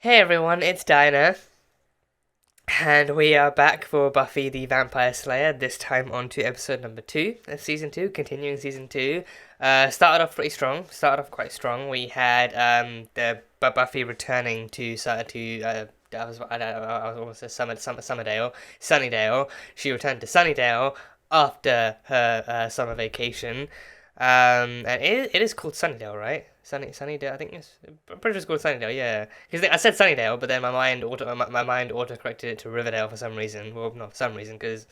Hey everyone, it's Dinah, and we are back for Buffy the Vampire Slayer, this time on to episode number 2 of season 2, continuing season 2. Started off pretty strong, started off quite strong. We had the Buffy returning to, I was almost say Sunnydale. She returned to Sunnydale after her summer vacation. And it is called Sunnydale, right? Sunnydale. I think I'm pretty sure it's called Sunnydale. Yeah, because I said Sunnydale, but then my mind auto corrected it to Riverdale for some reason. Well, not for some reason, because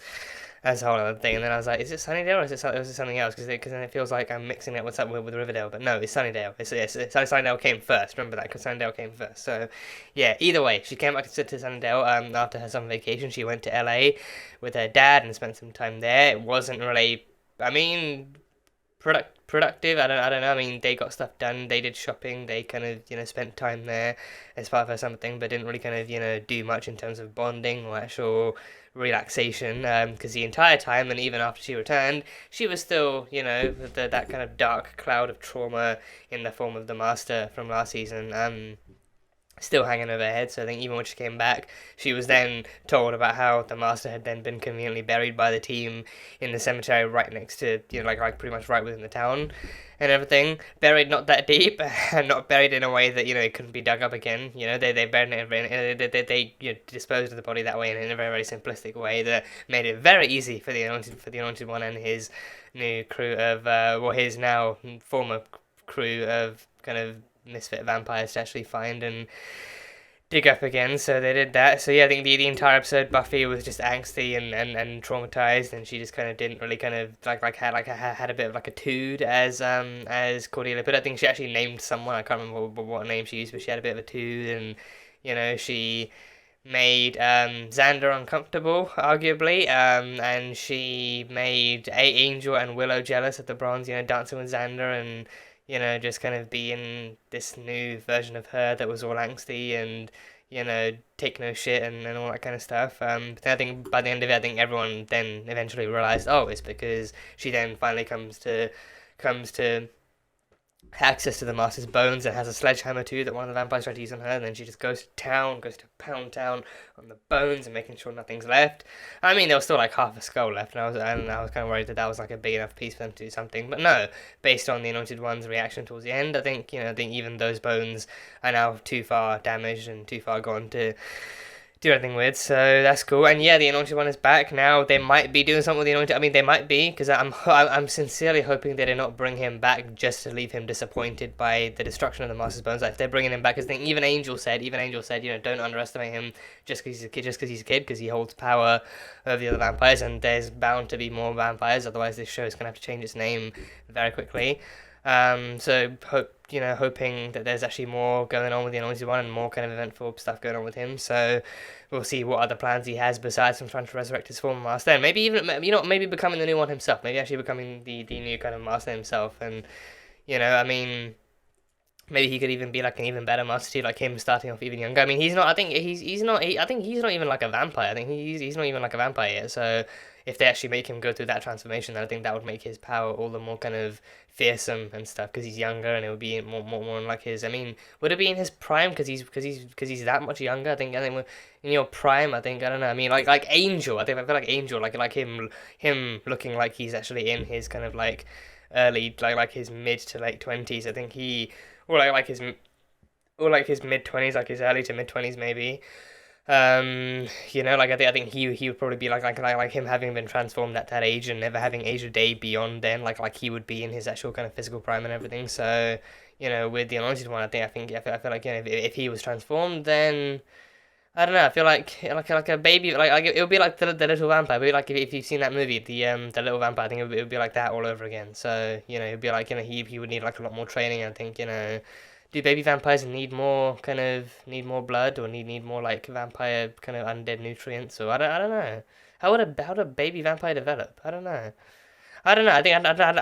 that's a whole other thing. And then I was like, is it Sunnydale or is it something else? Because then it feels like I'm mixing it with Riverdale. But no, it's Sunnydale. Sunnydale came first. Remember that, because Sunnydale came first. So yeah, either way, she came back to Sunnydale after her summer vacation. She went to LA with her dad and spent some time there. It wasn't really. I mean, productive. I don't know. I mean, they got stuff done. They did shopping. They kind of spent time there as part of her summer thing, but didn't really kind of do much in terms of bonding or actual relaxation. Because the entire time and even after she returned, she was still with that kind of dark cloud of trauma in the form of the Master from last season. Still hanging over her head. So I think even when she came back, she was then told about how the Master had then been conveniently buried by the team in the cemetery right next to, like pretty much right within the town and everything. Buried not that deep and not buried in a way that, it couldn't be dug up again. They buried it, they disposed of the body that way in a very, very simplistic way that made it very easy for the Anointed One and his new crew of, his now former crew of kind of misfit vampires to actually find and dig up again. So they did that. So yeah, I think the entire episode, Buffy was just angsty and traumatized, and she just kind of didn't really kind of had a bit of like a tood as Cordelia put it. I think she actually named someone. I can't remember what name she used, but she had a bit of a tood, and she made Xander uncomfortable, arguably, and she made Angel and Willow jealous at the bronze, dancing with Xander and just kind of being this new version of her that was all angsty and, take no shit and all that kind of stuff. But then I think by the end of it, I think everyone then eventually realized, oh, it's because she then finally comes to access to the Master's bones and has a sledgehammer too that one of the vampires tried to use on her, and then she just goes to pound town on the bones and making sure nothing's left. I mean, there was still like half a skull left, and I was kind of worried that was like a big enough piece for them to do something. But no, based on the Anointed One's reaction towards the end, I think even those bones are now too far damaged and too far gone to do anything with, so that's cool. And yeah, the Anointed One is back now. They might be doing something with the Anointed. I mean, they might be, because I'm sincerely hoping they did not bring him back just to leave him disappointed by the destruction of the Master's bones. Like, if they're bringing him back, because even Angel said, don't underestimate him just because he's a kid, because he holds power over the other vampires, and there's bound to be more vampires. Otherwise, this show is gonna have to change its name very quickly. So hoping that there's actually more going on with the Anointed One and more kind of eventful stuff going on with him. So we'll see what other plans he has besides from trying to resurrect his former master. And maybe even maybe becoming the new one himself. Maybe actually becoming the new kind of master himself. And I mean, maybe he could even be like an even better master too, like him starting off even younger. I mean, he's not. I think he's not. I think he's not even like a vampire. I think he's not even like a vampire yet. So if they actually make him go through that transformation, then I think that would make his power all the more kind of fearsome and stuff, because he's younger and it would be more like his. I mean, would it be in his prime because he's that much younger? I think in your prime, I think, I don't know. I mean, like Angel. I feel like Angel, like him looking like he's actually in his kind of like early like his mid to late 20s. I think he or like his mid 20s, like his early to mid 20s maybe. Like I think he would probably be like him having been transformed at that age and never having aged a day beyond then, like he would be in his actual kind of physical prime and everything. So with the Anointed One, I feel like if he was transformed, then I don't know. I feel like a baby, like it would be like the little vampire. It would be like if you've seen that movie, the little vampire. I think it would be like that all over again. So it'd be like he would need like a lot more training. I think do baby vampires need more blood, or need more like vampire kind of undead nutrients? Or I don't know. How would a baby vampire develop? I don't know. I don't know. I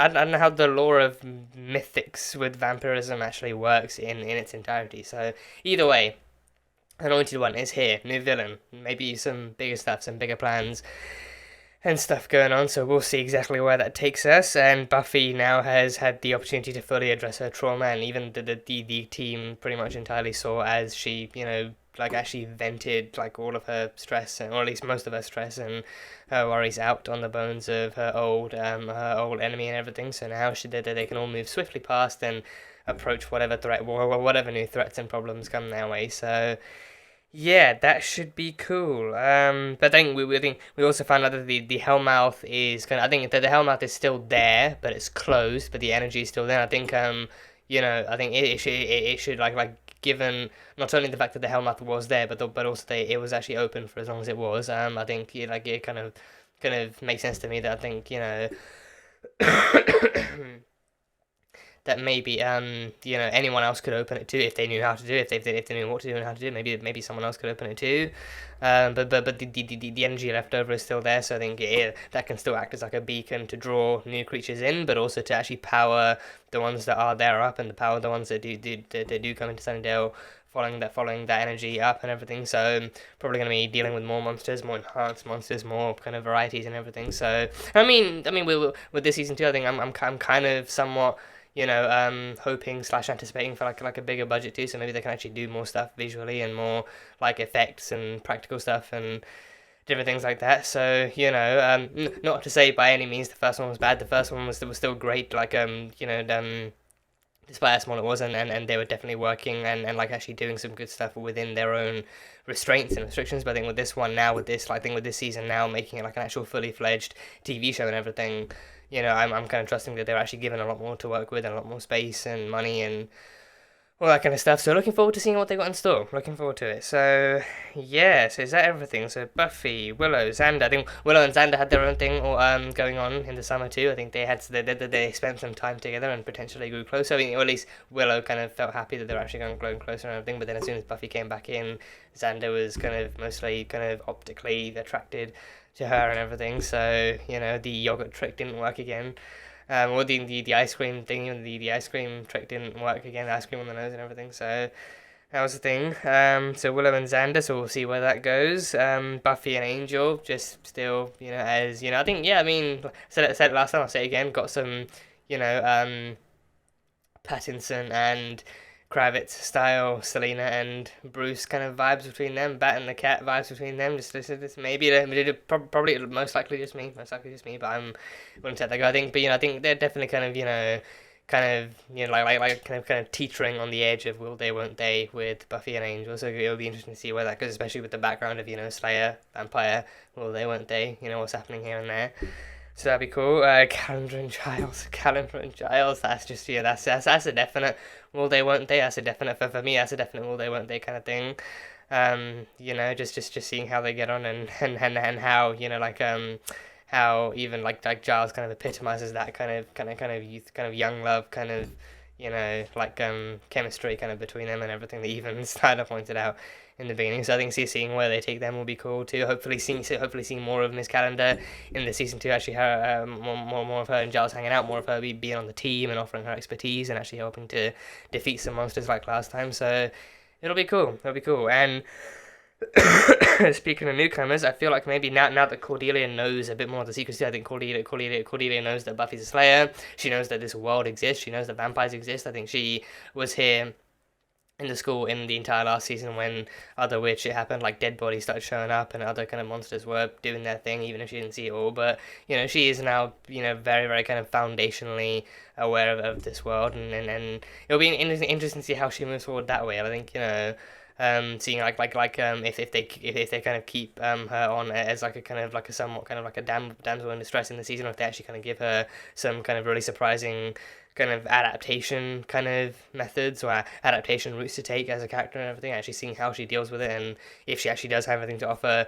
don't know how the lore of mythics with vampirism actually works in its entirety. So either way, Anointed One is here, new villain, maybe some bigger stuff, some bigger plans. and stuff going on, so we'll see exactly where that takes us. And Buffy now has had the opportunity to fully address her trauma, and even the team pretty much entirely saw as she, you know, like actually vented like all of her stress, or at least most of her stress and her worries out on the bones of her old enemy and everything. So now they can all move swiftly past and approach whatever threat, whatever new threats and problems come their way. So yeah, that should be cool. But I think we also found out that the Hellmouth is kind of, I think that the Hellmouth is still there, but it's closed, but the energy is still there. I think you know, I think it should like given not only the fact that the Hellmouth was there, but also it was actually open for as long as it was. I think it kind of makes sense to me that I think, you know, that maybe you know, anyone else could open it too if they knew how to do it, if they knew what to do and how to do it. Maybe someone else could open it too. But the energy left over is still there, so I think that can still act as like a beacon to draw new creatures in, but also to actually power the ones that are there up, and to power the ones that do come into Sunnydale, following that energy up and everything. So probably going to be dealing with more monsters, more enhanced monsters, more kind of varieties and everything. So I mean with this season 2, I think I'm kind of somewhat, you know, hoping / anticipating for like a bigger budget too, so maybe they can actually do more stuff visually and more like effects and practical stuff and different things like that. So, you know, not to say by any means the first one was bad. The first one was still great, like you know, despite how small it was, and they were definitely working and like actually doing some good stuff within their own restraints and restrictions. But I think with this one now, with this season now, making it like an actual fully fledged TV show and everything, you know, I'm kind of trusting that they're actually given a lot more to work with and a lot more space and money and all that kind of stuff. So looking forward to seeing what they got in store. Looking forward to it. So yeah, so is that everything? So Buffy, Willow, Xander. I think Willow and Xander had their own thing going on in the summer too. I think they spent some time together and potentially grew closer. I mean, or at least Willow kind of felt happy that they were actually going closer and everything. But then as soon as Buffy came back in, Xander was kind of mostly kind of optically attracted to her and everything. So, you know, the yogurt trick didn't work again. Or the ice cream thing, the ice cream trick didn't work again, the ice cream on the nose and everything. So that was the thing. So Willow and Xander, so we'll see where that goes. Buffy and Angel, just still, you know, as, you know, I think, yeah, I mean, I said it last time, I'll say it again, got some, you know, Pattinson and Kravitz style Selena and Bruce kind of vibes between them, Bat and the Cat vibes between them. Just maybe probably most likely just me, but I'm willing to let that go. I think, but you know, I think they're definitely kind of, you know, like kind of teetering on the edge of will they, won't they with Buffy and Angel. So it'll be interesting to see where that goes, especially with the background of, you know, Slayer, Vampire, will they, won't they, you know, what's happening here and there. So that'd be cool. Calendar and Giles. That's just, yeah, that's a definite will they, won't they. That's a definite for me. That's a definite will they, won't they kind of thing. You know, just seeing how they get on and how, you know, like how even like Giles kind of epitomizes that kind of youth, kind of young love, kind of, you know, like chemistry kind of between them and everything that even Snyder pointed out in the beginning. So I think seeing where they take them will be cool too. Hopefully seeing more of Miss Calendar in the season 2. Actually, her more of her and Giles hanging out, more of her being on the team and offering her expertise and actually helping to defeat some monsters like last time. So it'll be cool. And speaking of newcomers, I feel like maybe now that Cordelia knows a bit more of the secrecy, I think Cordelia knows that Buffy's a Slayer. She knows that this world exists. She knows that vampires exist. I think she was here in the school in the entire last season when other weird shit happened, like dead bodies started showing up and other kind of monsters were doing their thing, even if she didn't see it all. But, you know, she is now, you know, very, very kind of foundationally aware of this world, and it'll be interesting to see how she moves forward that way. I think, you know, seeing if they kind of keep her on as like a kind of like a somewhat kind of like a damsel in distress in the season, or if they actually kind of give her some kind of really surprising kind of adaptation kind of methods or adaptation routes to take as a character and everything, actually seeing how she deals with it and if she actually does have anything to offer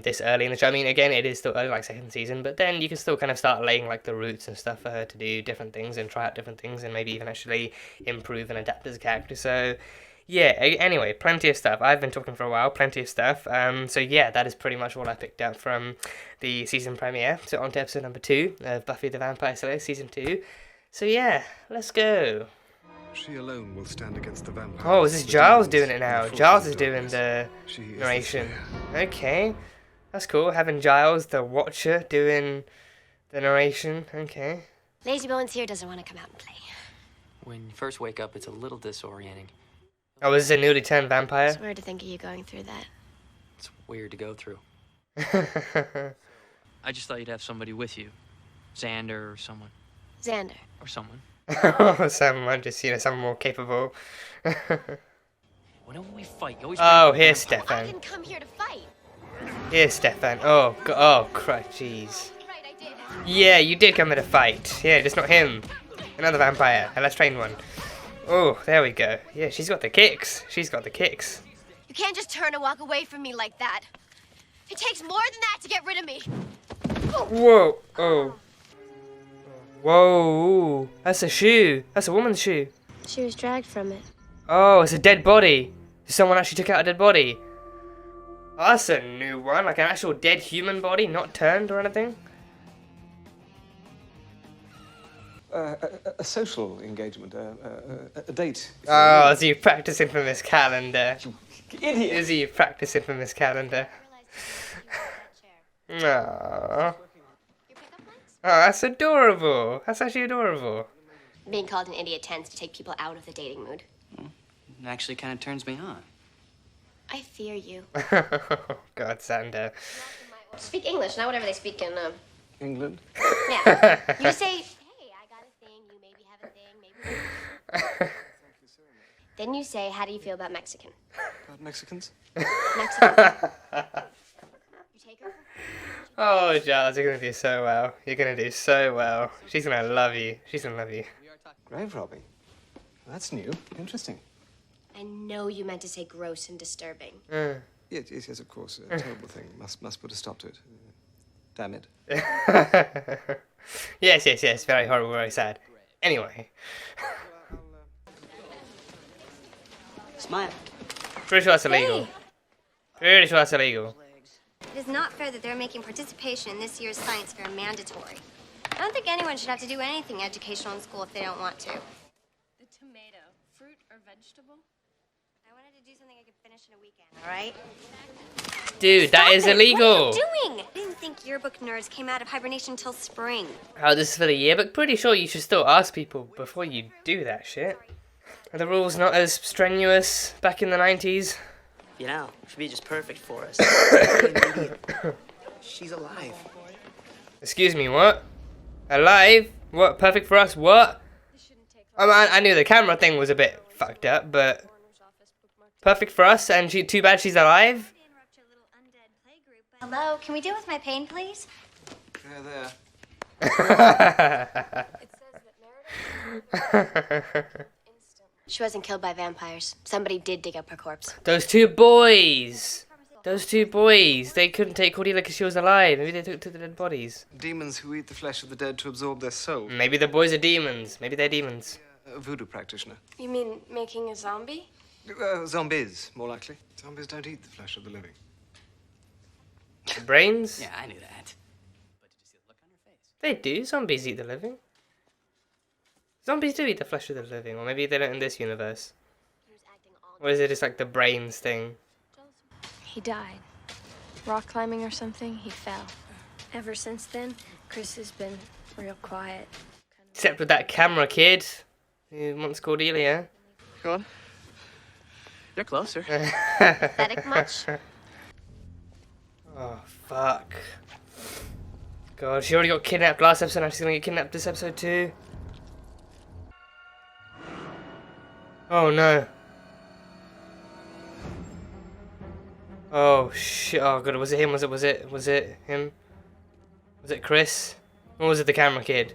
this early in the show. I mean, again, it is still early, like second season, but then you can still kind of start laying like the roots and stuff for her to do different things and try out different things and maybe even actually improve and adapt as a character. So yeah, anyway, plenty of stuff. I've been talking for a while, plenty of stuff. So yeah, that is pretty much all I picked up from the season premiere. So on to episode number 2 of Buffy the Vampire Slayer season 2. So yeah, let's go. She alone will stand against the vampires. Oh, is this Giles doing it now? Giles is doing the narration. Okay. That's cool. Having Giles, the Watcher, doing the narration. Okay. Lazy Bones here doesn't want to come out and play. When you first wake up, it's a little disorienting. Oh, is this a newly turned vampire? It's weird to think of you going through that. It's weird to go through. I just thought you'd have somebody with you. Xander or someone. Xander. Or someone. Someone, just, someone more capable. Whenever we fight, you always Oh, bring here's the vampire. I Stefan. didn't come here to fight. Here's Stefan. Oh, oh, crap, jeez. Right, I did. Yeah, you did come here to fight. Yeah, just not him. Another vampire. A less trained one. Oh, there we go. Yeah, she's got the kicks. She's got the kicks. You can't just turn and walk away from me like that. It takes more than that to get rid of me. Whoa. Oh. Whoa. That's a shoe. That's a woman's shoe. She was dragged from it. Oh, it's a dead body. Someone actually took out a dead body. Oh, that's a new one. Like an actual dead human body, not turned or anything. A social engagement, a date. Oh, is he practicing from his calendar? Idiot! Is he practicing from his calendar? Aww. Your pickup lines? Oh, that's adorable. That's actually adorable. Being called an idiot tends to take people out of the dating mood. It actually kind of turns me on. I fear you. God, Xander. Speak English, not whatever they speak in, England? Yeah. You say, hey, I got a thing, you maybe have a thing, maybe. Then you say, how do you feel about Mexican? About Mexicans? Mexican. You take her? Oh, Giles, you're gonna do so well. You're gonna do so well. She's gonna love you. She's gonna love you. Grave robbing. That's new. Interesting. I know you meant to say gross and disturbing. Yes, of course. A terrible thing. Must put a stop to it. Damn it. Yes. Very horrible, very sad. Anyway. Smile. Pretty sure that's illegal. Pretty sure that's illegal. It is not fair that they're making participation in this year's science fair mandatory. I don't think anyone should have to do anything educational in school if they don't want to. The tomato, fruit or vegetable? I wanted to do something I could finish in a weekend, all right? Dude, that is illegal. What are you doing? I didn't think yearbook nerds came out of hibernation until spring. Oh, this is for the yearbook? Pretty sure you should still ask people before you do that shit. Are the rules not as strenuous back in the 90s? You know, she'd be just perfect for us. She's alive. Excuse me, what? Alive? What? Perfect for us? What? I knew the camera thing was a bit fucked up, but... Perfect for us, and too bad she's alive? Hello, can we deal with my pain, please? There. She wasn't killed by vampires. Somebody did dig up her corpse. Those two boys! They couldn't take Cordelia because she was alive. Maybe they took the dead bodies. Demons who eat the flesh of the dead to absorb their soul. Maybe the boys are demons. Maybe they're demons. A voodoo practitioner. You mean making a zombie? Zombies, more likely. Zombies don't eat the flesh of the living. Brains? Yeah, I knew that. But did you see the look on her face? They do. Zombies eat the living. Zombies do eat the flesh of the living, or maybe they don't in this universe. Or is it just like the brains thing? He died. Rock climbing or something, he fell. Ever since then, Chris has been real quiet. Except with that camera kid who wants Cordelia. Go on. You're closer. Pathetic much? Oh, fuck. God, she already got kidnapped last episode, now she's gonna get kidnapped this episode too. Oh no. Oh shit, oh god, was it him? Was it him? Was it Chris? Or was it the camera kid?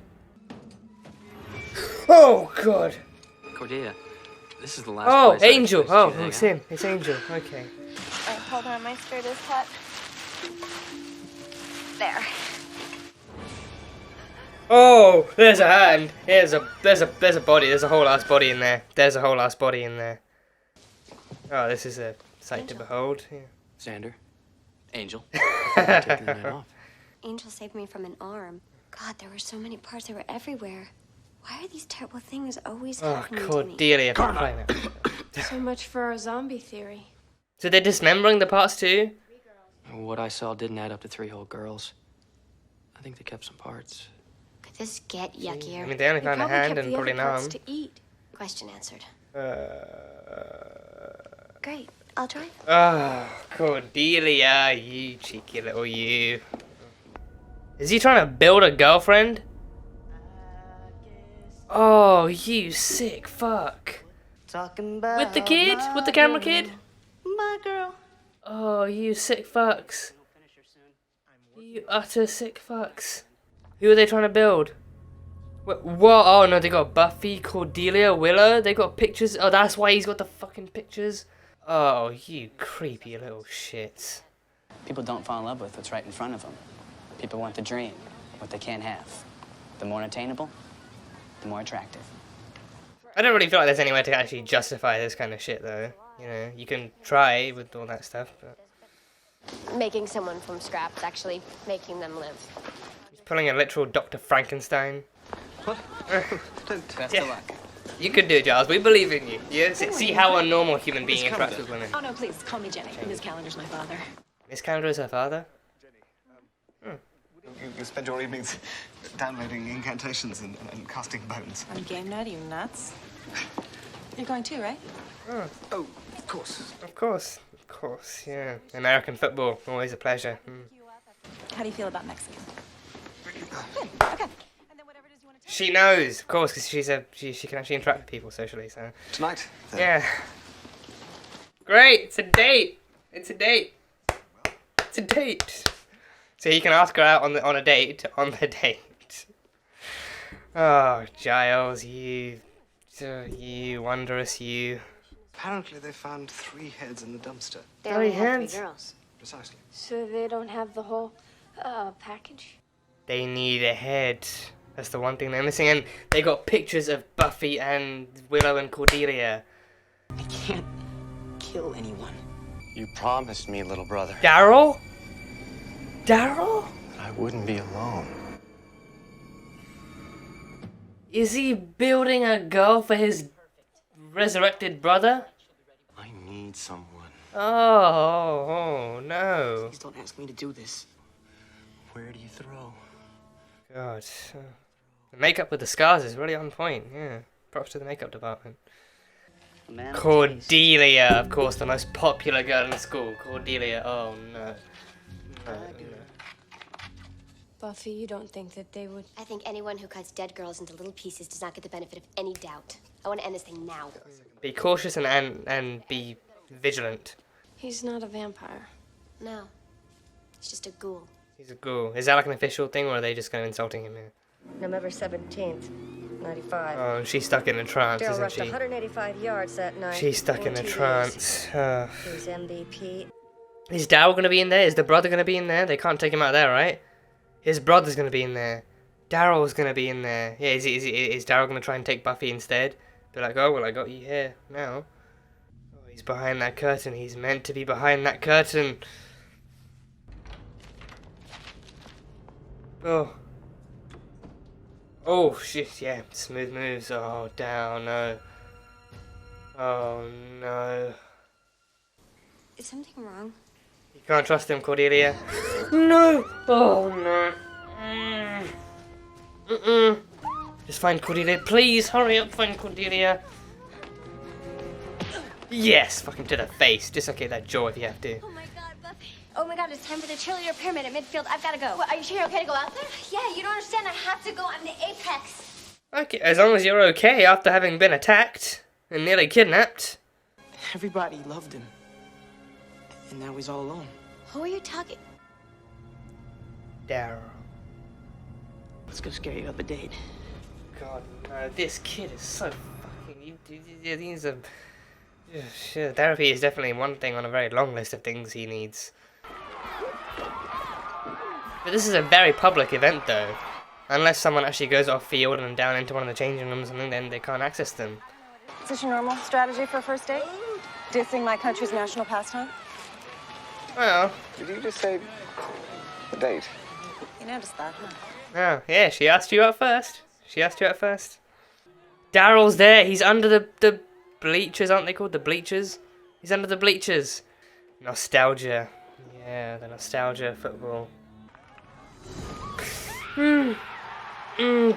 Oh god! Cordelia, this is the last Oh, place I Angel! expected Oh, you to hang it's out. him. It's Angel. Okay. Hold on, my skirt is hot. There. Oh, there's a hand. There's a body. There's a whole ass body in there. Oh, this is a sight to behold. Yeah. Xander. Angel. I'm taking the night off. Angel saved me from an arm. God, there were so many parts. They were everywhere. Why are these terrible things always Oh, happening to me? Cordelia. Crying out. So much for our zombie theory. So they're dismembering the parts too? What I saw didn't add up to 3 whole girls. I think they kept some parts. Could this get yuckier? I mean, they only They found a probably hand kept and the probably other an parts arm. to eat. Question answered. Great. I'll drive. Oh, Cordelia, you cheeky little you. Is he trying to build a girlfriend? Oh, you sick fuck. Talking about With the kid? With the camera kid? my girl. Oh, you sick fucks. You utter sick fucks. Who are they trying to build? What? Oh no, they got Buffy, Cordelia, Willow. They got pictures. Oh, that's why he's got the fucking pictures. Oh, you creepy little shits. People don't fall in love with what's right in front of them. People want the dream, what they can't have. The more unattainable, the more attractive. I don't really feel like there's any way to actually justify this kind of shit, though. You know, you can try with all that stuff, but Making someone from scraps, actually making them live. he's pulling a literal Dr. Frankenstein. What? Don't. Best Yeah. of luck. You can do it, Giles. We believe in you. Yeah, see how a normal human being interacts with women. Oh, no, please, call me Jenny. Miss Calendar's my father. Miss Calendar is her father? You spend your evenings downloading incantations and casting bones. On game night, are you nuts? You're going too, right? Oh, of course. Of course, yeah. American football, always a pleasure. How do you feel about Mexican? Good, okay. And then whatever it is you want to tell She knows, of course, because she can actually interact with people socially, so. Tonight, then. Yeah. Great, it's a date. It's a date. It's a date. So he can ask her out on a date, on the date. Oh, Giles, you wondrous you. Apparently, they found 3 heads in the dumpster. They Oh, only he had has. 3 girls. Precisely. So they don't have the whole package? They need a head. That's the one thing they're missing, and they got pictures of Buffy and Willow and Cordelia. I can't kill anyone. You promised me, little brother, Daryl? Daryl? I wouldn't be alone. Is he building a girl for his resurrected brother? I need someone. Oh no. Please don't ask me to do this. Where do you throw? God. The makeup with the scars is really on point, yeah. Props to the makeup department. A man of taste. Cordelia, of course, the most popular girl in school. Cordelia, oh no. No. Buffy, you don't think that they would... I think anyone who cuts dead girls into little pieces does not get the benefit of any doubt. I want to end this thing now. Be cautious and be vigilant. He's not a vampire. No. It's just a ghoul. He's a ghoul. Is that like an official thing, or are they just kind of insulting him here? November 17th, 95. Oh, and she's stuck in a trance, Daryl isn't rushed she? 185 yards that night. She's stuck in a 2 days. trance. He was MVP. Is Daryl gonna be in there? Is the brother gonna be in there? They can't take him out there, right? His brother's gonna be in there. Daryl's gonna be in there. Yeah, is Daryl gonna try and take Buffy instead? Be like, oh well, I got you here now. Oh, he's behind that curtain. He's meant to be behind that curtain. Oh. Oh shit! Yeah, smooth moves. Oh down, no. Oh no. Is something wrong? You can't trust him, Cordelia. No! Oh no. Just find Cordelia. Please hurry up, find Cordelia. Yes! Fucking to the face. Dislocate that jaw if you have to. Oh my god, Buffy. Oh my god, it's time for the cheerleader pyramid at midfield. I've gotta go. What, are you sure you're okay to go out there? Yeah, you don't understand. I have to go. I'm the apex. Okay, as long as you're okay after having been attacked and nearly kidnapped. Everybody loved him. And now he's all alone. Who are you talking? Daryl. Let's go scare you up a date. God, no, this kid is so fucking. He's a. Sure, therapy is definitely one thing on a very long list of things he needs. But this is a very public event, though. Unless someone actually goes off field and down into one of the changing rooms, and then they can't access them. Is this your normal strategy for a first date? Dissing my country's national pastime? Well, Did you just say a date? You noticed that, huh? oh, yeah, she asked you out first. Daryl's there. He's under the bleachers, aren't they called? The bleachers? He's under the bleachers. Nostalgia. Yeah, the nostalgia of football.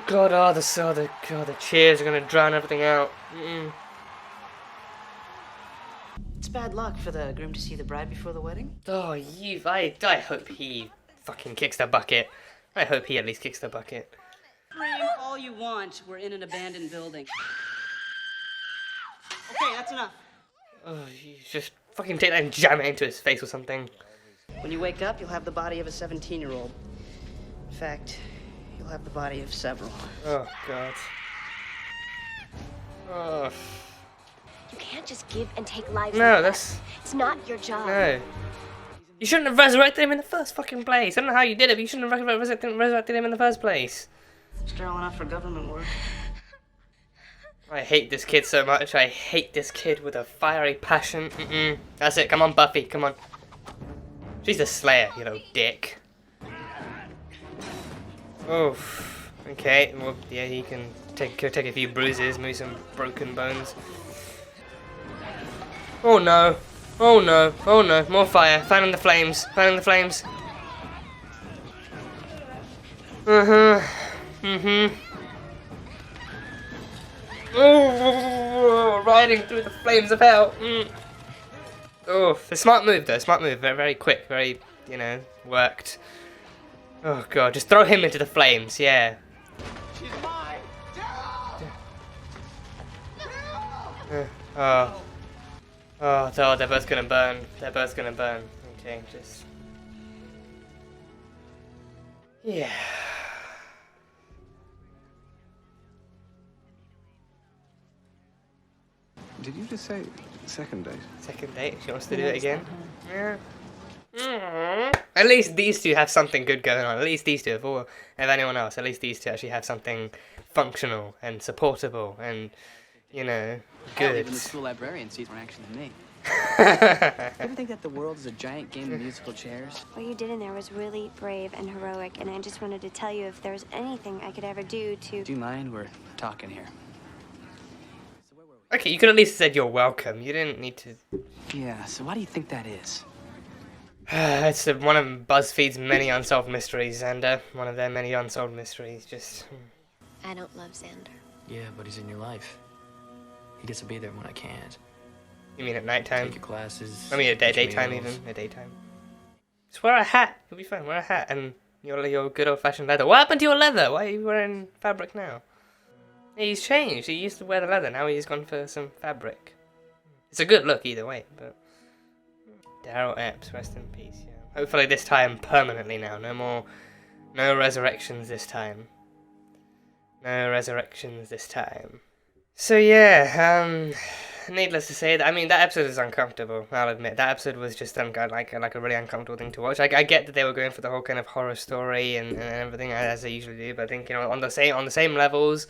God, the cheers are gonna drown everything out. It's bad luck for the groom to see the bride before the wedding. Oh, I hope he fucking kicks the bucket. I hope he at least kicks the bucket. Scream all you want. We're in an abandoned building. Okay, that's enough. Oh, you just fucking take that and jam it into his face or something. When you wake up, you'll have the body of a 17-year-old. In fact, you'll have the body of several. Oh, God. Oh. You can't just give and take lives. No, like that's... that. It's not your job. No. You shouldn't have resurrected him in the first fucking place. I don't know how you did it, but you shouldn't have resurrected him in the first place. Sterile enough for government work. I hate this kid so much. I hate this kid with a fiery passion. That's it. Come on, Buffy. Come on. She's the Slayer, you little dick. Oof. Okay. Well, yeah, he can take a few bruises, maybe some broken bones. Oh no. Oh no. Oh no. More fire. Fan in the flames. Fan in the flames. Oh, riding through the flames of hell. Oh, a smart move though. Smart move. Very, very quick. Very, you know, worked. Oh god, just throw him into the flames. Yeah. She's mine. Oh. Oh, they're both gonna burn. They're both gonna burn. Okay, just. Yeah. Did you just say second date? Second date? She wants to do it again? Yeah. At least these two have something good going on. At least these two, if anyone else, at least these two actually have something functional and supportable and, you know, Hell, good. even the school librarian sees more action than me. You ever think that the world is a giant game of musical chairs? What you did in there was really brave and heroic, and I just wanted to tell you if there was anything I could ever do to... Do you mind? We're talking here. Okay, you could at least have said you're welcome. You didn't need to... Yeah, so why do you think that is? It's one of BuzzFeed's many unsolved mysteries, Xander. One of their many unsolved mysteries. Just... I don't love Xander. Yeah, but he's in your life. He gets to be there when I can't. You mean at nighttime? Take your classes. I mean at get your daytime meals. even. At daytime. Just wear a hat. You'll be fine. Wear a hat and your good old-fashioned leather. What happened to your leather? Why are you wearing fabric now? He's changed. He used to wear the leather. Now he's gone for some fabric. It's a good look either way, but... Daryl Epps, rest in peace, yeah. Hopefully this time permanently now. No resurrections this time. No resurrections this time. So yeah, needless to say, I mean, that episode was uncomfortable, I'll admit. That episode was just like a really uncomfortable thing to watch. I get that they were going for the whole kind of horror story and everything, as they usually do, but I think, you know, on the same levels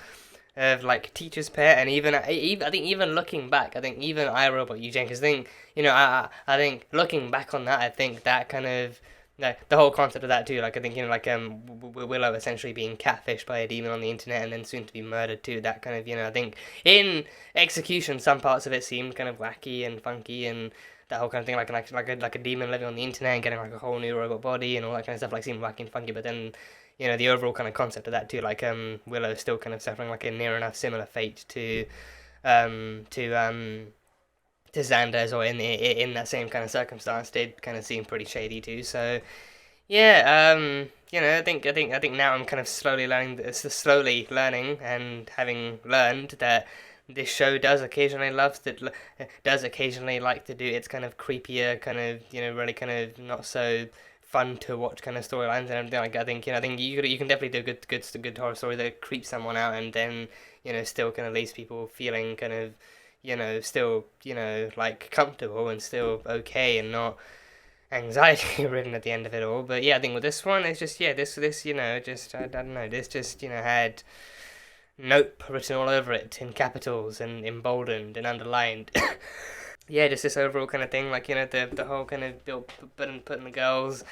of, like, Teacher's Pet, and I think even looking back, I think even I, Robot You, Jane, because I think, you know, I think looking back on that, I think that kind of, like, the whole concept of that too, like, I think, you know, like, Willow essentially being catfished by a demon on the internet and then soon to be murdered too, that kind of, you know, I think in execution some parts of it seemed kind of wacky and funky, and that whole kind of thing, like a demon living on the internet and getting like a whole new robot body and all that kind of stuff, like, seemed wacky and funky, but then, you know, the overall kind of concept of that too, like, Willow still kind of suffering like a near enough similar fate to Xander's, or in that same kind of circumstance, did kind of seem pretty shady too. So yeah, you know, I think now I'm kind of slowly learning and having learned that this show does occasionally like to do its kind of creepier, kind of, you know, really kind of not so fun to watch kind of storylines and everything. Like, I think you can definitely do a good horror story that creeps someone out and then, you know, still kind of leaves people feeling kind of, you know, still, you know, like, comfortable and still okay and not anxiety ridden at the end of it all. But yeah, I think with this one, it's just, yeah, this you know, just, I don't know, this just, you know, had Nope written all over it in capitals and emboldened and underlined. Yeah, just this overall kind of thing, like, you know, the whole kind of putting the girls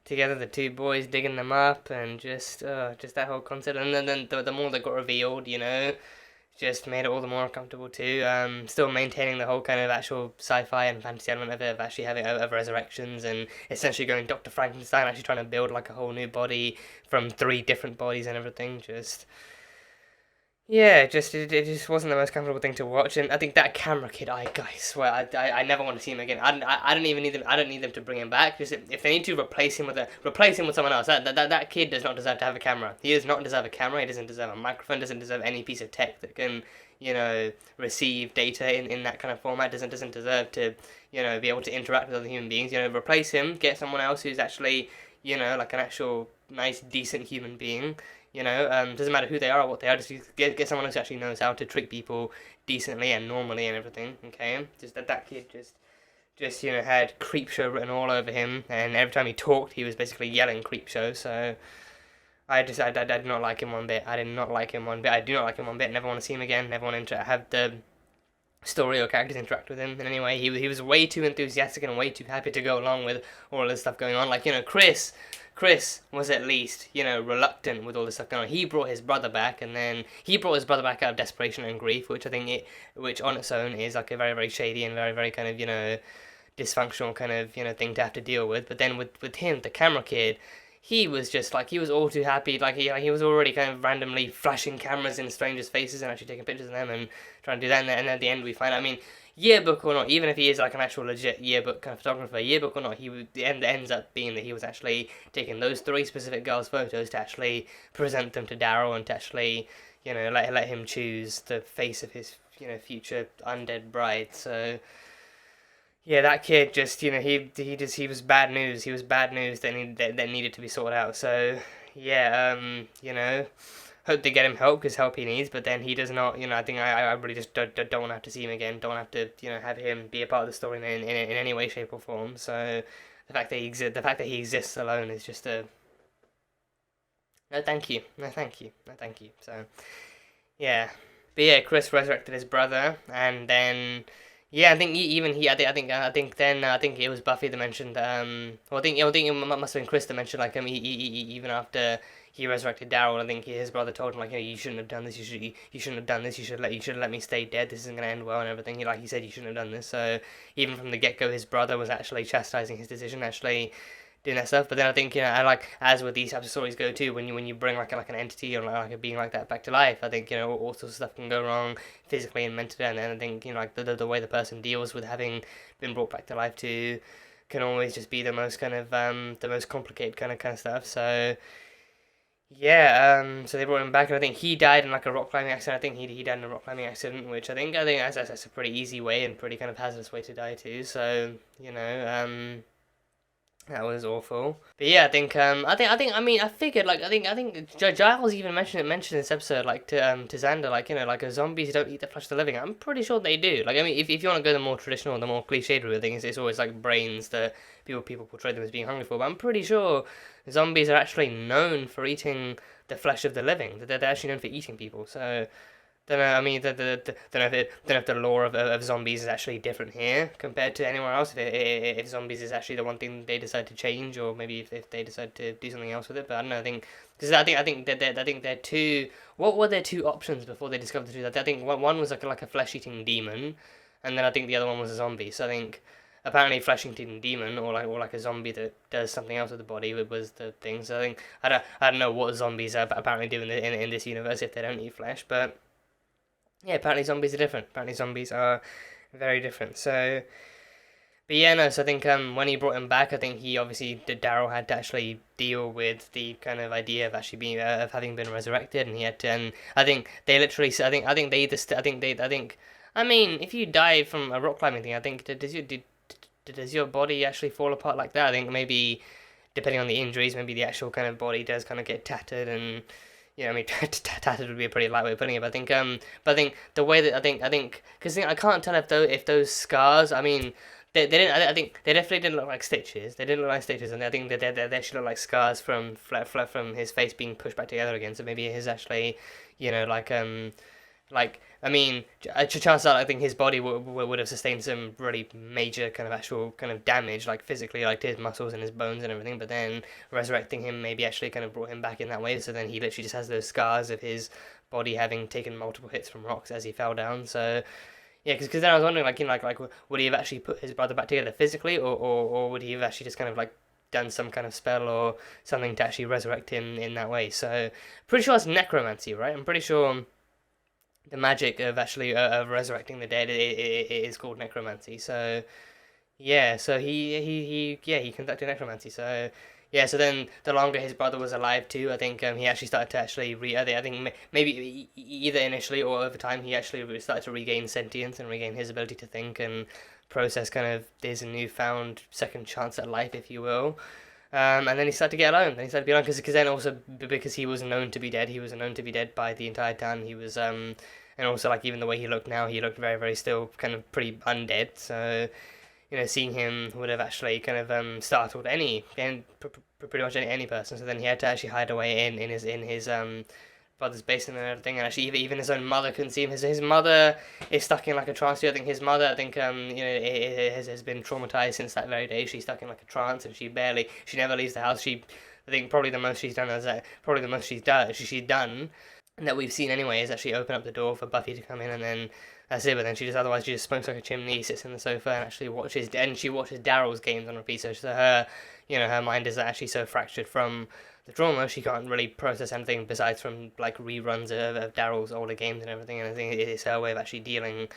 together, the two boys digging them up, and just that whole concept, and then the more that got revealed, you know, just made it all the more uncomfortable too. Still maintaining the whole kind of actual sci-fi and fantasy element of it, of actually having of resurrections and essentially going Dr. Frankenstein, actually trying to build like a whole new body from 3 different bodies and everything. Just yeah, it just wasn't the most comfortable thing to watch, and I think that camera kid, I swear, I never want to see him again. I don't even need them. I don't need them to bring him back. Just if they need to replace him with someone else. That kid does not deserve to have a camera. He does not deserve a camera. He doesn't deserve a microphone. Doesn't deserve any piece of tech that can receive data in that kind of format. Doesn't deserve to be able to interact with other human beings. Replace him. Get someone else who's actually like an actual nice decent human being. Doesn't matter who they are or what they are, just get someone else who actually knows how to treat people decently and normally and everything, okay? Just that kid just had creepshow written all over him, and every time he talked, he was basically yelling creepshow, so I did not like him one bit. I did not like him one bit. I do not like him one bit. Never want to see him again. Never want to have the story or characters interact with him in any way. He was way too enthusiastic and way too happy to go along with all this stuff going on. Like, Chris was at least, reluctant with all this stuff going on. He brought his brother back, and then he brought his brother back out of desperation and grief, which I think which on its own is like a very, very shady and very, very kind of, dysfunctional kind of, thing to have to deal with. But then with him, the camera kid, he was just like, he was all too happy. Like he was already kind of randomly flashing cameras in strangers' faces and actually taking pictures of them and trying to do that. And at the end we find out, I mean, yearbook or not, even if he is like an actual legit yearbook kind of photographer, yearbook or not, the end ends up being that he was actually taking those 3 specific girls' photos to actually present them to Daryl and to actually, let him choose the face of his, future undead bride. So yeah, that kid just, he was bad news. He was bad news that needed to be sorted out. So yeah, hope they get him help, because help he needs, but then he does not, I think I really just don't want to have to see him again, don't want to have to, have him be a part of the story in any way, shape or form, so the fact that he exists alone is just a, no thank you, so, yeah, but yeah, Chris resurrected his brother, and then, yeah, I think I think it was Buffy that mentioned, I think it must have been Chris that mentioned, like, even after he resurrected Daryl, I think his brother told him, like, you shouldn't have done this, you shouldn't have done this, you should let me stay dead, this isn't going to end well and everything. He said you shouldn't have done this, so even from the get-go, his brother was actually chastising his decision, actually doing that stuff. But then I think, I like, as with these types of stories go too, when you bring like an entity or like a being like that back to life, I think, all sorts of stuff can go wrong physically and mentally, and then I think, like the way the person deals with having been brought back to life too can always just be the most kind of the most complicated kind of stuff. So yeah, so they brought him back, and I think he died in like a rock climbing accident. I think he died in a rock climbing accident, which I think that's a pretty easy way and pretty kind of hazardous way to die too. So that was awful. But yeah, I figured, like, I think Giles even mentioned in this episode, like, to Xander, like, like, zombies don't eat the flesh of the living. I'm pretty sure they do. Like, I mean, if you want to go the more traditional, the more cliched route, I think it's always, like, brains that people portray them as being hungry for. But I'm pretty sure zombies are actually known for eating the flesh of the living. They're actually known for eating people. So don't know. I mean, don't know if the lore of zombies is actually different here compared to anywhere else. If zombies is actually the one thing they decide to change, or maybe if they decide to do something else with it. But I don't know. I think they're two. What were their 2 options before they discovered the truth? I think one was like a flesh eating demon, and then I think the other one was a zombie. So I think apparently flesh eating demon or like a zombie that does something else with the body was the thing. So I think I don't know what zombies are apparently do in this universe if they don't eat flesh, but yeah, apparently zombies are different. Apparently zombies are very different. So, but yeah, no, so I think when he brought him back, I think Daryl had to actually deal with the kind of idea of actually being, of having been resurrected, and he had to, and I think they literally, I mean, if you die from a rock climbing thing, I think, does your body actually fall apart like that? I think maybe, depending on the injuries, maybe the actual kind of body does kind of get tattered and, I mean, tattered would be a pretty light way of putting it. But I think the way that I think, because I can't tell if those scars. I mean, they didn't. I think they definitely didn't look like stitches. They didn't look like stitches, and I think they actually look like scars from his face being pushed back together again. So maybe his actually, like, I mean, chances are I think his body would have sustained some really major kind of actual kind of damage, like physically, like to his muscles and his bones and everything. But then resurrecting him maybe actually kind of brought him back in that way. So then he literally just has those scars of his body having taken multiple hits from rocks as he fell down. So yeah, because then I was wondering, like, you know, like would he have actually put his brother back together physically, or would he have actually just kind of like done some kind of spell or something to actually resurrect him in that way? So pretty sure it's necromancy, right? I'm pretty sure the magic of actually of resurrecting the dead it is called necromancy. So yeah, so he conducted necromancy. So yeah, so then the longer his brother was alive too, I think he actually started to actually I think maybe either initially or over time he actually started to regain sentience and regain his ability to think and process kind of this newfound second chance at life, if you will. And then he started to get alone. Then he started to be alone because then also because he was known to be dead. He was known to be dead by the entire town. He was and also like even the way he looked now, he looked very very still kind of pretty undead. So you know, seeing him would have actually kind of startled pretty much any person. So then he had to actually hide away in his brother's basement and everything. And actually even his own mother couldn't see him. His mother is stuck in like a trance too. I think his mother, you know, has been traumatized since that very day. She's stuck in like a trance and she never leaves the house. I think probably the most she's done she's done and that we've seen anyway is actually open up the door for Buffy to come in, and then that's it. But then she just smokes like a chimney, sits in the sofa and actually watches Daryl's games on repeat. So her, you know, her mind is actually so fractured from the trauma, she can't really process anything besides from like reruns of Daryl's older games and everything. And I think it is her way of actually dealing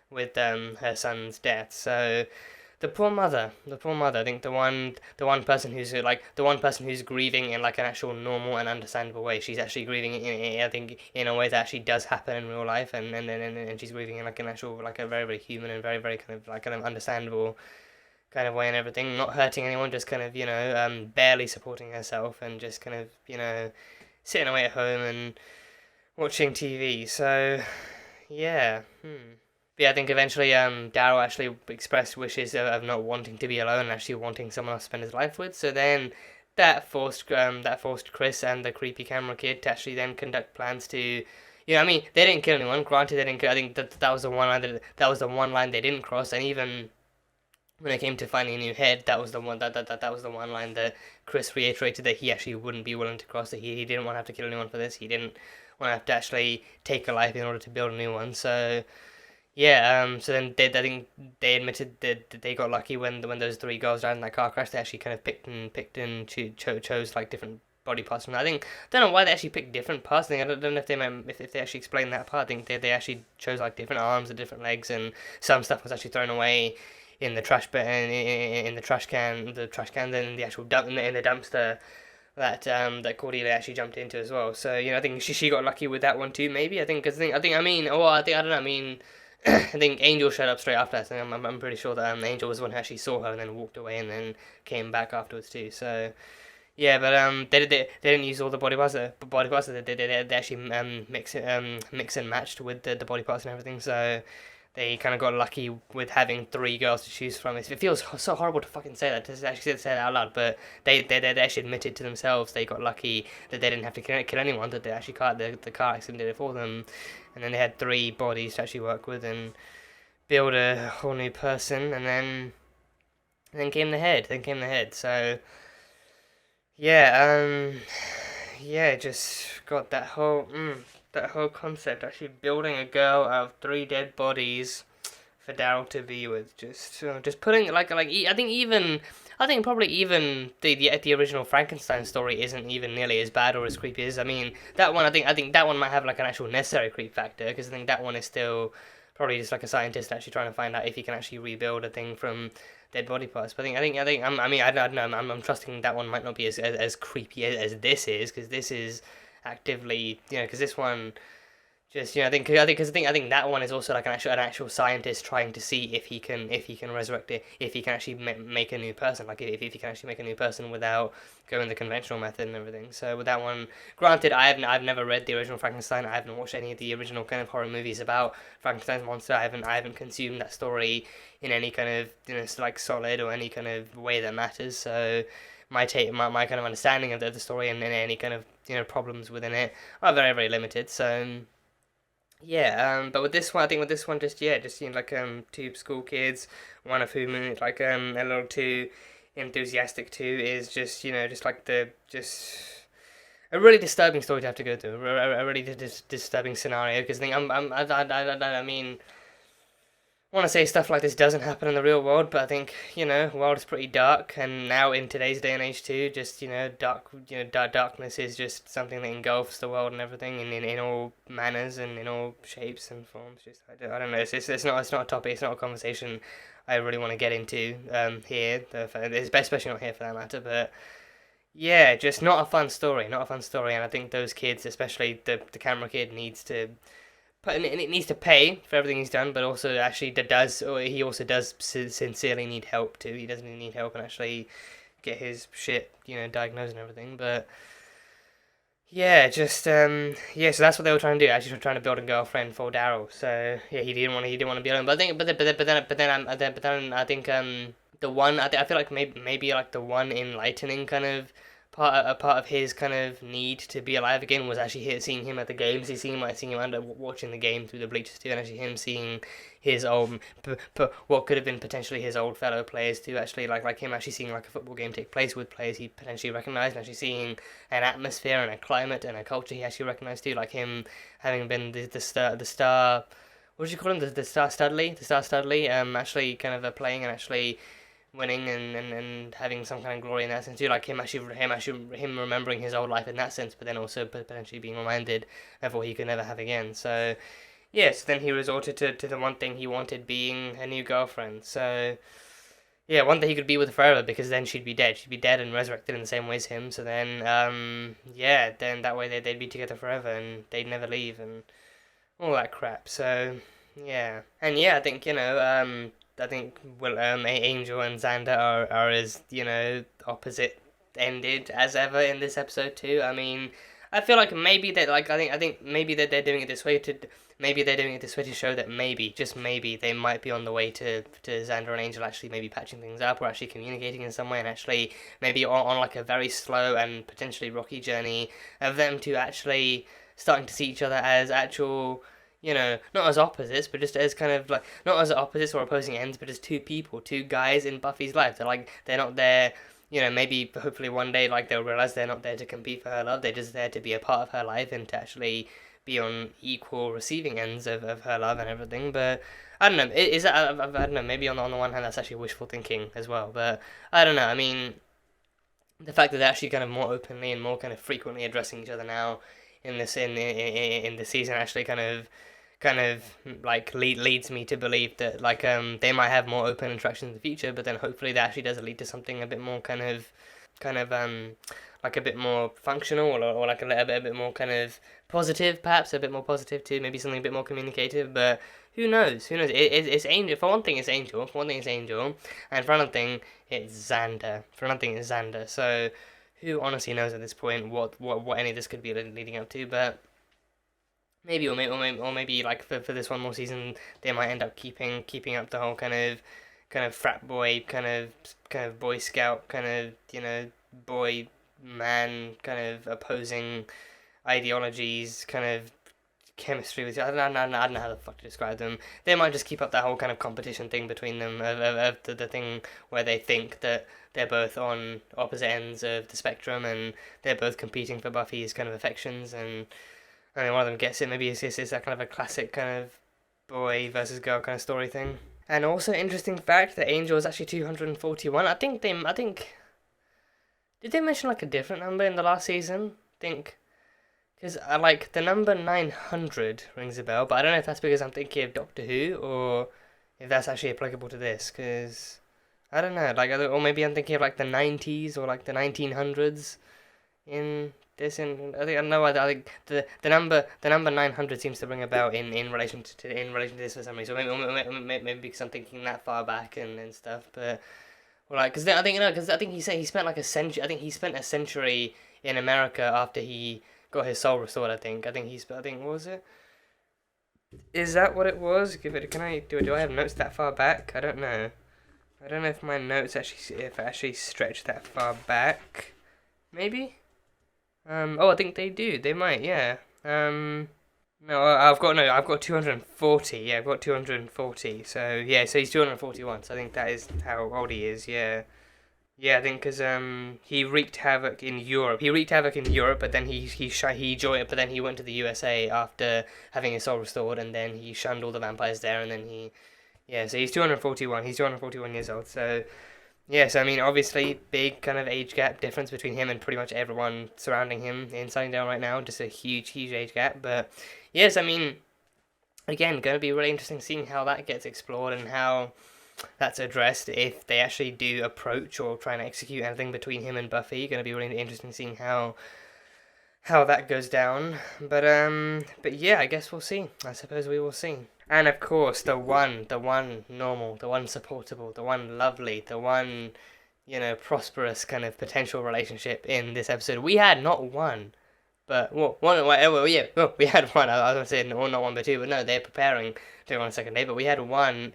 with her son's death. So the poor mother. I think the one person who's grieving in like an actual normal and understandable way. She's actually grieving I think in a way that actually does happen in real life, and she's grieving in like an actual like a very very human and very very kind of understandable kind of way and everything, not hurting anyone, just kind of, you know, barely supporting herself and just kind of, you know, sitting away at home and watching TV. So yeah. But yeah, I think eventually Daryl actually expressed wishes of not wanting to be alone and actually wanting someone else to spend his life with. So then that forced Chris and the creepy camera kid to actually then conduct plans to, you know, I mean, they didn't kill anyone. Granted, they didn't. I think that was the one line they didn't cross. And even when it came to finding a new head, that was the one line that Chris reiterated that he actually wouldn't be willing to cross. That he didn't want to have to kill anyone for this. He didn't want to have to actually take a life in order to build a new one. So yeah, so then I think they admitted that they got lucky when those three girls died in that car crash. They actually kind of picked and chose like different body parts from that. I don't know why they actually picked different parts. I don't know if they actually explained that part. I think they actually chose like different arms and different legs, and some stuff was actually thrown away in the trash bin, in the trash can, in the actual in the dumpster that Cordelia actually jumped into as well. So you know, I think she got lucky with that one too. Maybe I don't know. I mean. I think Angel showed up straight after that. So I'm pretty sure that Angel was the one who actually saw her and then walked away and then came back afterwards too. So yeah, but they didn't use all the body parts. They actually mix and matched with the body parts and everything. So they kind of got lucky with having three girls to choose from. It feels so horrible to fucking say that, to actually say that out loud, but they actually admitted to themselves they got lucky that they didn't have to kill anyone, that they actually the car accident did it for them, and then they had three bodies to actually work with and build a whole new person, and then came the head. So yeah, just got that whole concept, actually building a girl out of three dead bodies for Daryl to be with, just putting I think probably even the original Frankenstein story isn't even nearly as bad or as creepy as, I mean, that one, I think that one might have like an actual necessary creep factor, because I think that one is still probably just like a scientist actually trying to find out if he can actually rebuild a thing from dead body parts. But I don't know, I'm trusting that one might not be as creepy as this is, because this is actively, you know, because this one just, you know, I think that one is also like an actual scientist trying to see if he can resurrect it, if he can actually make a new person, like if he can actually make a new person without going the conventional method and everything. So with that one, granted, I've never read the original Frankenstein. I haven't watched any of the original kind of horror movies about Frankenstein's monster. I haven't consumed that story in any kind of, you know, like solid or any kind of way that matters. So my kind of understanding of the story and any kind of, you know, problems within it are very very limited. So But with this one, I think with this one, just seemed like two school kids, one of whom is like a little too enthusiastic too, is just just like the just a really disturbing story to have to go through, a really disturbing scenario. Because I mean, I want to say stuff like this doesn't happen in the real world, but I think the world is pretty dark, and now in today's day and age too, just darkness is just something that engulfs the world and everything, in all manners and in all shapes and forms. Just I don't know, it's not a topic, it's not a conversation I really want to get into here, especially not here for that matter, but. Yeah, just not a fun story, and I think those kids, especially the camera kid, needs to it needs to pay for everything he's done, but also actually he also does sincerely need help too. He doesn't need help and actually get his shit diagnosed and everything. But yeah, so that's what they were trying to do. Actually, trying to build a girlfriend for Daryl. So yeah, he didn't want to be alone. But I think then I think I feel like maybe like the one enlightening kind of a part of his kind of need to be alive again was actually seeing him at the games. Seeing him under watching the game through the bleachers too, and actually him seeing his old what could have been potentially his old fellow players too. Actually, like him actually seeing like a football game take place with players he potentially recognised, and actually seeing an atmosphere and a climate and a culture he actually recognised too. Like him having been the star. What did you call him? The Star Studley? The Star Studley, actually kind of playing and actually winning and having some kind of glory in that sense too, like him remembering his old life in that sense, but then also potentially being reminded of what he could never have again. So yeah, so then he resorted to the one thing he wanted, being a new girlfriend. So yeah, one that he could be with forever, because then she'd be dead and resurrected in the same way as him. So then then that way they'd be together forever and they'd never leave and all that crap. So yeah, and yeah, I think I think Angel and Xander are as opposite ended as ever in this episode too. I mean, I feel like maybe that I think maybe that they're doing it this way to show that maybe, just maybe, they might be on the way to Xander and Angel actually maybe patching things up or actually communicating in some way, and actually maybe on like a very slow and potentially rocky journey of them to actually starting to see each other as actual. Not as opposites, but just as kind of like, not as opposites or opposing ends, but as two people, two guys in Buffy's life. They're not there, maybe hopefully one day, like, they'll realize they're not there to compete for her love, they're just there to be a part of her life and to actually be on equal receiving ends of her love and everything. But I don't know, is that, I don't know, maybe on the one hand that's actually wishful thinking as well, but I don't know, I mean, the fact that they're actually kind of more openly and more kind of frequently addressing each other now in this in the season actually kind of like leads me to believe that like they might have more open interactions in the future, but then hopefully that actually does lead to something a bit more kind of like a bit more functional, or like a bit more kind of positive, perhaps a bit more positive too, maybe something a bit more communicative. But who knows? It's Angel. For one thing it's Angel, and for another thing it's Xander. So who honestly knows at this point what any of this could be leading up to? But maybe or maybe like for this one more season they might end up keeping up the whole kind of frat boy kind of boy scout kind of boy man kind of opposing ideologies kind of chemistry with I don't know how the fuck to describe them. They might just keep up that whole kind of competition thing between them of the thing where they think that they're both on opposite ends of the spectrum and they're both competing for Buffy's kind of affections, and one of them gets it. Maybe it's that kind of a classic kind of boy versus girl kind of story thing. And also interesting fact that Angel is actually 241. I think did they mention like a different number in the last season? Because I like the number 900 rings a bell, but I don't know if that's because I'm thinking of Doctor Who or if that's actually applicable to this. Because I don't know, like, or maybe I'm thinking of like the 90s or like the 1900s in this. And I think the number 900 seems to ring a bell in relation to this for some reason. So maybe because I'm thinking that far back and stuff. But well, like, because I think he said he spent like a century. I think he spent a century in America after he got his soul restored. I think what was it? Is that what it was? Do I have notes that far back? I don't know. I don't know if my notes actually stretch that far back. Maybe. I think they do. They might. Yeah. No, I've got 240. Yeah, I've got 240. So yeah, so he's 241. So I think that is how old he is. Yeah. Yeah, I think because he wreaked havoc in Europe. He wreaked havoc in Europe, but then he joined. But then he went to the USA after having his soul restored, and then he shunned all the vampires there, and then so he's 241. He's 241 years old. So yes, I mean obviously big kind of age gap difference between him and pretty much everyone surrounding him in Sunnydale right now. Just a huge age gap. But yes, I mean again, going to be really interesting seeing how that gets explored and how that's addressed if they actually do approach or try and execute anything between him and Buffy. Going to be really interesting seeing how that goes down. But yeah, I guess we'll see. I suppose we will see. And of course, the one normal, the one supportable, the one lovely, the one prosperous kind of potential relationship in this episode. We had not one, but we had one. I was going to say not one but two, but no, they're preparing to go on a second date. But we had one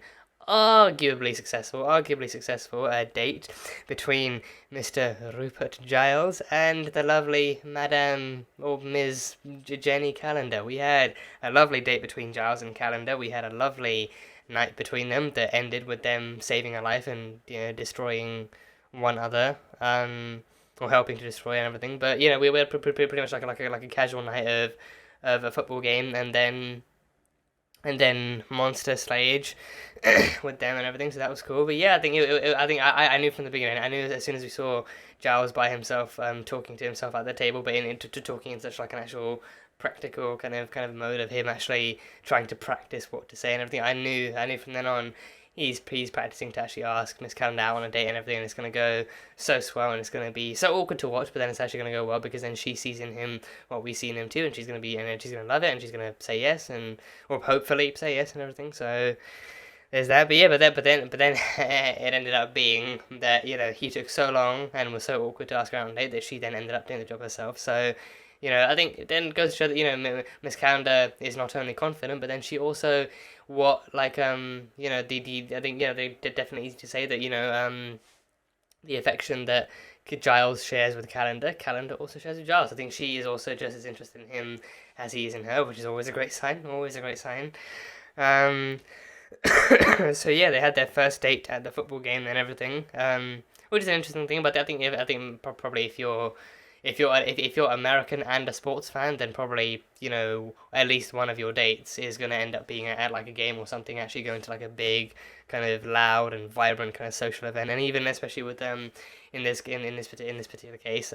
arguably successful date between Mr. Rupert Giles and the lovely Madame or Ms. Jenny Calendar. We had a lovely date between Giles and Calendar. We had a lovely night between them that ended with them saving a life and destroying one other, or helping to destroy and everything. But we had pretty much like a casual night of a football game, and then monster slayage with them and everything, so that was cool. But yeah, I think I knew from the beginning. I knew as soon as we saw Giles by himself, talking to himself at the table, but to talking in such like an actual practical kind of mode of him actually trying to practice what to say and everything. I knew from then on he's practicing to actually ask Miss Calendar out on a date and everything, and it's going to go so swell, and it's going to be so awkward to watch, but then it's actually going to go well, because then she sees in him what we see in him too, and she's going to love it, and she's going to say yes, or hopefully say yes and everything. So there's that. But yeah, but then it ended up being that he took so long and was so awkward to ask her out on a date that she then ended up doing the job herself. So I think it then goes to show that Miss Calendar is not only confident, but then she also I think they're definitely easy to say that the affection that Giles shares with Calendar also shares with Giles. I think she is also just as interested in him as he is in her, which is always a great sign. So yeah, they had their first date at the football game and everything, which is an interesting thing. But I think probably if you're American and a sports fan, then probably at least one of your dates is going to end up being at like a game or something, actually going to like a big kind of loud and vibrant kind of social event. And even especially with in this particular case,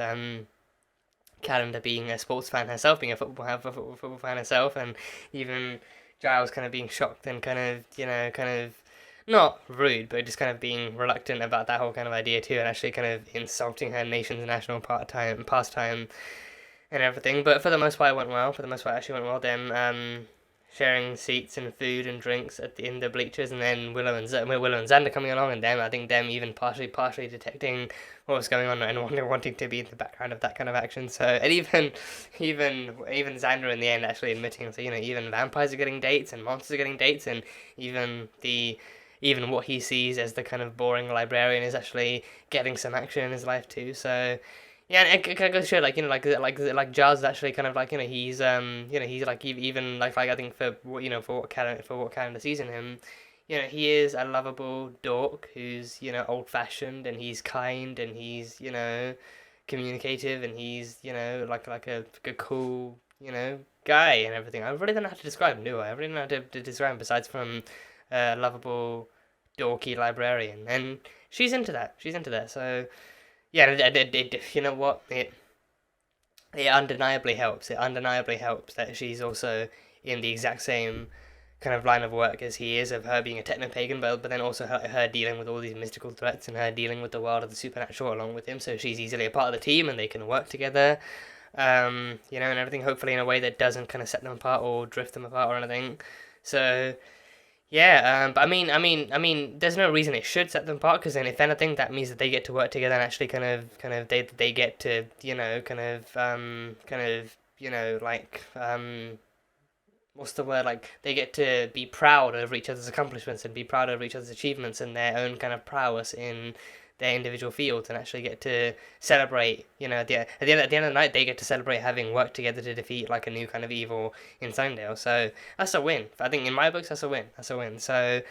Calendar being a sports fan herself, being a football fan herself, and even Giles kind of being shocked and kind of not rude, but just kind of being reluctant about that whole kind of idea too, and actually kind of insulting her nation's national pastime and everything. But for the most part, it went well. It actually went well. Them sharing seats and food and drinks in the bleachers, and then Willow and Xander coming along, and I think them even partially detecting what was going on and wanting to be in the background of that kind of action. So, and even Xander in the end actually admitting, so even vampires are getting dates and monsters are getting dates, and even what he sees as the kind of boring librarian is actually getting some action in his life too. So yeah, and it kind of goes to show like Giles is actually kind of like he's he's like even like I think for what Calendar sees in him, he is a lovable dork who's old fashioned, and he's kind, and he's communicative, and he's like a cool guy and everything. I really don't know how to describe him, do I? I really don't know how to describe him besides from lovable, dorky librarian, and she's into that. So yeah, you know what? It undeniably helps. It undeniably helps that she's also in the exact same kind of line of work as he is, of her being a techno-pagan, but then also her dealing with all these mystical threats, and her dealing with the world of the supernatural along with him. So she's easily a part of the team, and they can work together, and everything. Hopefully in a way that doesn't kind of set them apart or drift them apart or anything. So yeah, but I mean, there's no reason it should set them apart, because then if anything, that means that they get to work together and actually kind of they get to what's the word, like they get to be proud of each other's accomplishments and be proud of each other's achievements and their own kind of prowess in their individual fields and actually get to celebrate, you know, at the end of the night, they get to celebrate having worked together to defeat like a new kind of evil in Sunnydale. So that's a win. I think in my books, that's a win. That's a win. So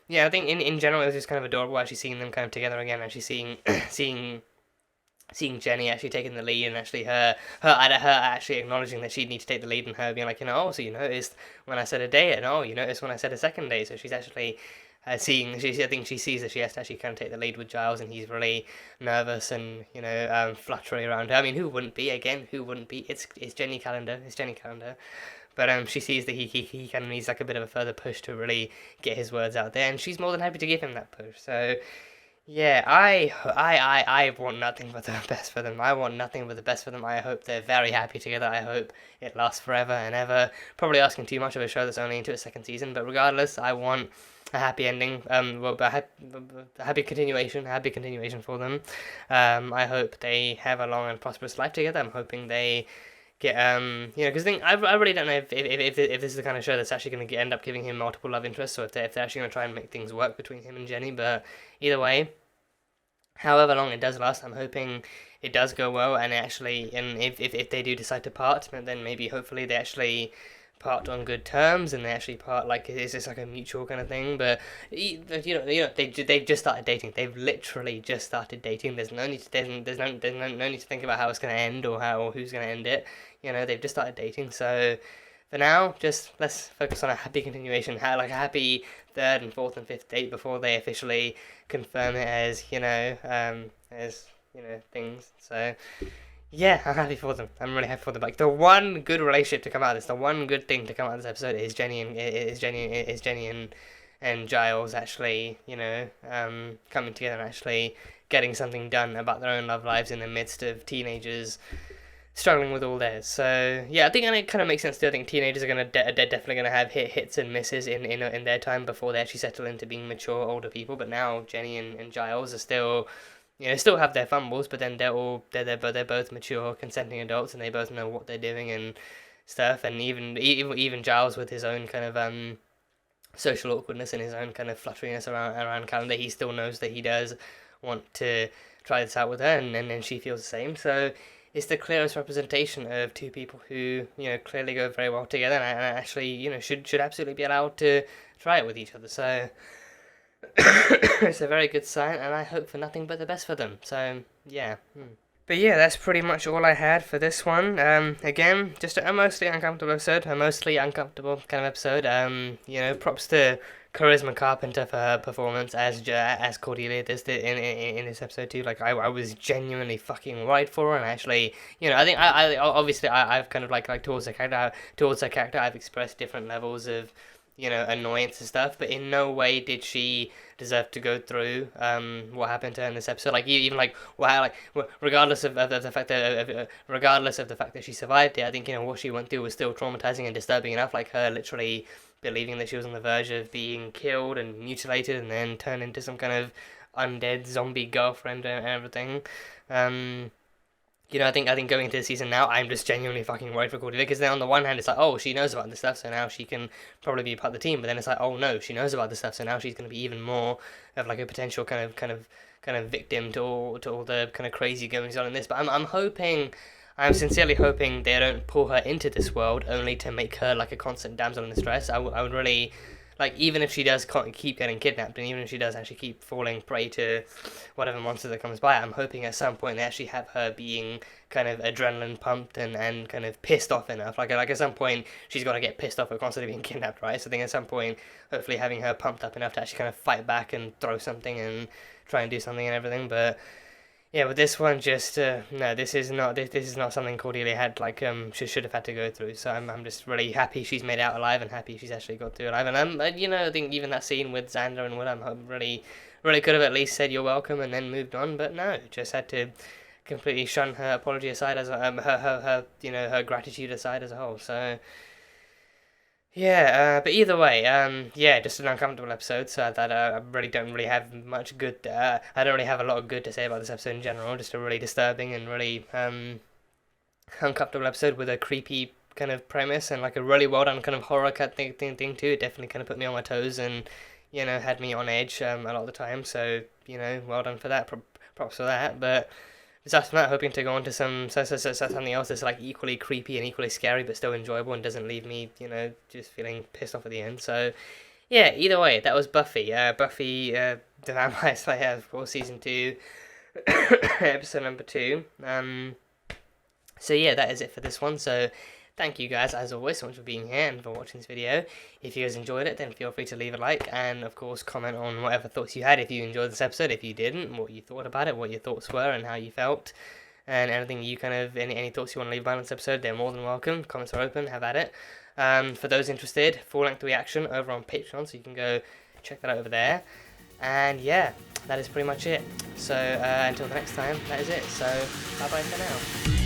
yeah, I think in general, it was just kind of adorable actually seeing them kind of together again, actually seeing Jenny actually taking the lead, and actually her actually acknowledging that she'd need to take the lead, and her being like, you know, oh, so you noticed when I said a day, and oh, you noticed when I said a second day. So she's actually I think she sees that she has to actually kind of take the lead with Giles, and he's really nervous and, you know, fluttery around her. I mean, who wouldn't be? Again, who wouldn't be? It's Jenny Calendar. It's Jenny Calendar. But she sees that he kind of needs like a bit of a further push to really get his words out there, and she's more than happy to give him that push. So yeah, I want nothing but the best for them. I want nothing but the best for them. I hope they're very happy together. I hope it lasts forever and ever. Probably asking too much of a show that's only into its second season, but regardless, I want a happy ending. A happy continuation for them. I hope they have a long and prosperous life together. I'm hoping they get you know, because I really don't know if this is the kind of show that's actually going to end up giving him multiple love interests, or if they're actually going to try and make things work between him and Jenny. But either way, however long it does last, I'm hoping it does go well, and if they do decide to part, then maybe hopefully they actually part on good terms, and they actually part like it's just like a mutual kind of thing. But you know they've just started dating. They've literally just started dating. There's no need to there's no need to think about how it's going to end or who's going to end it. You know, they've just started dating. So for now, just let's focus on a happy continuation, like a happy third and fourth and fifth date before they officially confirm it as things. So yeah, I'm happy for them. I'm really happy for them. Like, the one good relationship to come out of this, the one good thing to come out of this episode is Jenny and Giles actually, you know, coming together and actually getting something done about their own love lives in the midst of teenagers struggling with all theirs. So yeah, I think it kind of makes sense too. I think teenagers are definitely gonna have hits and misses in their time before they actually settle into being mature older people. But now Jenny and Giles are still, you know, still have their fumbles, but then they're both mature, consenting adults, and they both know what they're doing and stuff. And even Giles, with his own kind of social awkwardness and his own kind of flutteriness around Calendar, he still knows that he does want to try this out with her, and then she feels the same. So it's the clearest representation of two people who, you know, clearly go very well together, and actually, you know, should absolutely be allowed to try it with each other. So it's a very good sign, and I hope for nothing but the best for them. So yeah. But yeah, that's pretty much all I had for this one. Again, just a mostly uncomfortable episode, a mostly uncomfortable kind of episode. You know, props to Charisma Carpenter for her performance as Cordelia does in this episode too. Like, I was genuinely fucking worried for her, and actually, you know, I think I've kind of like towards her character, I've expressed different levels of, you know, annoyance and stuff, but in no way did she deserve to go through what happened to her in this episode. Like, even like, wow, like regardless of the fact that she survived it, I think, you know, what she went through was still traumatizing and disturbing enough. Like, her literally believing that she was on the verge of being killed and mutilated and then turned into some kind of undead zombie girlfriend and everything. You know, I think going into the season now, I'm just genuinely fucking worried for Cordelia, because then on the one hand, it's like, oh, she knows about this stuff, so now she can probably be part of the team. But then it's like, oh no, she knows about this stuff, so now she's going to be even more of like a potential kind of victim to all the kind of crazy goings on in this. But I'm sincerely hoping they don't pull her into this world only to make her like a constant damsel in distress. I would really, like, even if she does keep getting kidnapped, and even if she does actually keep falling prey to whatever monster that comes by, I'm hoping at some point they actually have her being kind of adrenaline pumped and kind of pissed off enough. Like at some point, she's got to get pissed off at constantly being kidnapped, right? So I think at some point, hopefully having her pumped up enough to actually kind of fight back and throw something and try and do something and everything. But yeah, with this one, just no, this is not something Cordelia had she should have had to go through. So I'm just really happy she's made out alive, and happy she's actually got through alive. And you know, I think even that scene with Xander and Will, I'm really could have at least said you're welcome and then moved on, but no, just had to completely shun her apology aside as her gratitude aside as a whole. So yeah, but either way, yeah, just an uncomfortable episode, so that I really don't really have much good, I don't really have a lot of good to say about this episode in general. Just a really disturbing and really uncomfortable episode with a creepy kind of premise, and like a really well done kind of horror thing too. It definitely kind of put me on my toes and, you know, had me on edge a lot of the time, so, you know, well done for that. props for that. But besides from that, hoping to go on to something else that's like equally creepy and equally scary, but still enjoyable and doesn't leave me, you know, just feeling pissed off at the end. So yeah, either way, that was Buffy. Buffy the Vampire Slayer for season 2, episode number 2. So yeah, that is it for this one. So thank you guys, as always, so much for being here and for watching this video. If you guys enjoyed it, then feel free to leave a like and, of course, comment on whatever thoughts you had if you enjoyed this episode. If you didn't, what you thought about it, what your thoughts were and how you felt. And anything you kind of, any thoughts you want to leave behind on this episode, they're more than welcome. Comments are open, have at it. For those interested, full-length reaction over on Patreon, so you can go check that out over there. And yeah, that is pretty much it. So until the next time, that is it. So bye-bye for now.